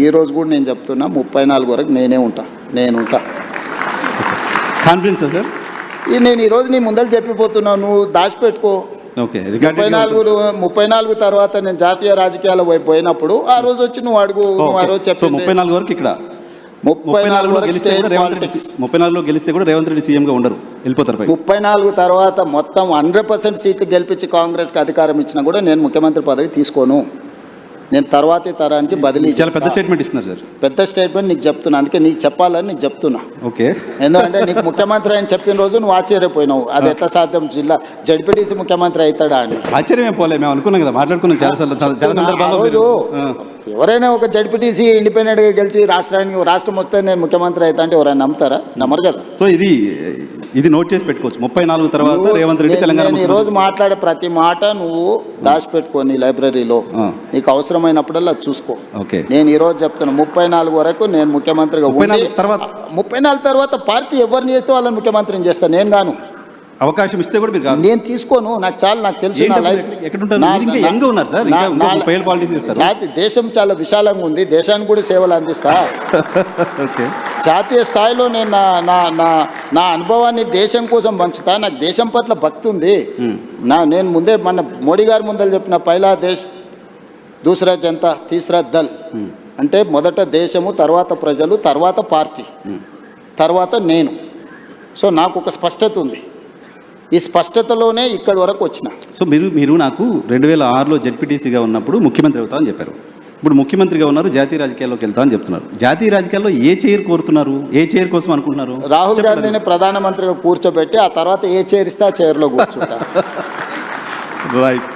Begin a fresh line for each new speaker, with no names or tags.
ఈ రోజు కూడా నేను చెప్తున్నా 34 వరకు నేను ఉంటా
కాన్ఫిడెన్స్ సార్.
నేను ఈరోజు నీ ముందర చెప్పిపోతున్నాను, నువ్వు దాచిపెట్టుకో.
ఓకే,
34 తర్వాత నేను జాతీయ రాజకీయాల వైపు పోయినప్పుడు ఆ రోజు వచ్చి నువ్వు అడుగు. ఆ రోజు చెప్పి
34 వరకు ఇక్కడ
34 వరకు స్టేట్ పాలిటిక్స్.
34లో గెలిస్తే కూడా రేవంత్ రెడ్డి సీఎంగా ఉండరు, వెళ్ళిపోతారు.
34 తర్వాత మొత్తం 100% సీట్లు గెలిపించి కాంగ్రెస్కి అధికారం ఇచ్చినా కూడా నేను ముఖ్యమంత్రి పదవి తీసుకోను. నేను తర్వాతి తరానికి బదిలీ.
చాలా పెద్ద స్టేట్మెంట్ ఇస్తున్నారు సార్.
పెద్ద స్టేట్మెంట్ నీకు చెప్తున్నా, అందుకే నీకు చెప్పాలని నీకు చెప్తున్నా.
ఓకే, ఎందుకంటే
నీకు ముఖ్యమంత్రి అని చెప్పిన రోజు నువ్వు ఆశ్చర్యపోయినావు, అది ఎట్లా సాధ్యం, జిల్లా జడ్పీటీసీ ముఖ్యమంత్రి అవుతాడా అని.
ఆశ్చర్యమే పోలే, మేము అనుకున్నాం కదా, మాట్లాడుకున్నాం చాలా సందర్భాల్లో.
రోజు ఎవరైనా ఒక జడ్పీటీసీ ఇండిపెండెంట్గా గెలిచి రాష్ట్రం వస్తే నేను ముఖ్యమంత్రి అవుతా అంటే ఎవరైనా నమ్ముతారా? నమ్మరు కదా.
సో ఇది నోట్ చేసి పెట్టుకోవచ్చు. 34 తర్వాత రేవంత్ రెడ్డి తెలంగాణ.
ఈ రోజు మాట్లాడే ప్రతి మాట నువ్వు దాచిపెట్టుకో నీ లైబ్రరీలో, నీకు అవసరమైనప్పుడల్లా చూసుకో. నేను ఈ రోజు చెప్తున్నా 34 వరకు నేను ముఖ్యమంత్రిగా. 34 తర్వాత పార్టీ ఎవరిని చేస్తే వాళ్ళని ముఖ్యమంత్రిని చేస్తాను, నేను గాను.
అవకాశం ఇస్తే కూడా మీరు
నేను తీసుకోను, నాకు తెలుసు నా లైఫ్. దేశం చాలా విశాలంగా ఉంది, దేశానికి కూడా సేవలు అందిస్తా. జాతీయ స్థాయిలో నేను నా అనుభవాన్ని దేశం కోసం పంచుతా. నాకు దేశం పట్ల భక్తి ఉంది. నేను ముందే మన మోడీ గారి ముందర చెప్పిన పైలా దేశ్ దూసరా జనతా తీసరా దల్ అంటే మొదట దేశము, తర్వాత ప్రజలు, తర్వాత పార్టీ, తర్వాత నేను. సో నాకు ఒక స్పష్టత ఉంది, ఈ స్పష్టతలోనే ఇక్కడి వరకు వచ్చిన.
సో మీరు నాకు 2006లో జెడ్పీటీసీగా ఉన్నప్పుడు ముఖ్యమంత్రి అవుతా అని చెప్పారు. ఇప్పుడు ముఖ్యమంత్రిగా ఉన్నారు, జాతీయ రాజకీయాల్లోకి వెళ్తా అని చెప్తున్నారు. జాతీయ రాజకీయాల్లో ఏ చైర్ కోరుతున్నారు, ఏ చైర్ కోసం అనుకుంటున్నారు?
రాహుల్ గాంధీని ప్రధానమంత్రిగా కూర్చోబెట్టి ఆ తర్వాత ఏ చైర్ ఇస్తే ఆ చైర్లో కూర్చుంటారు.
రైట్.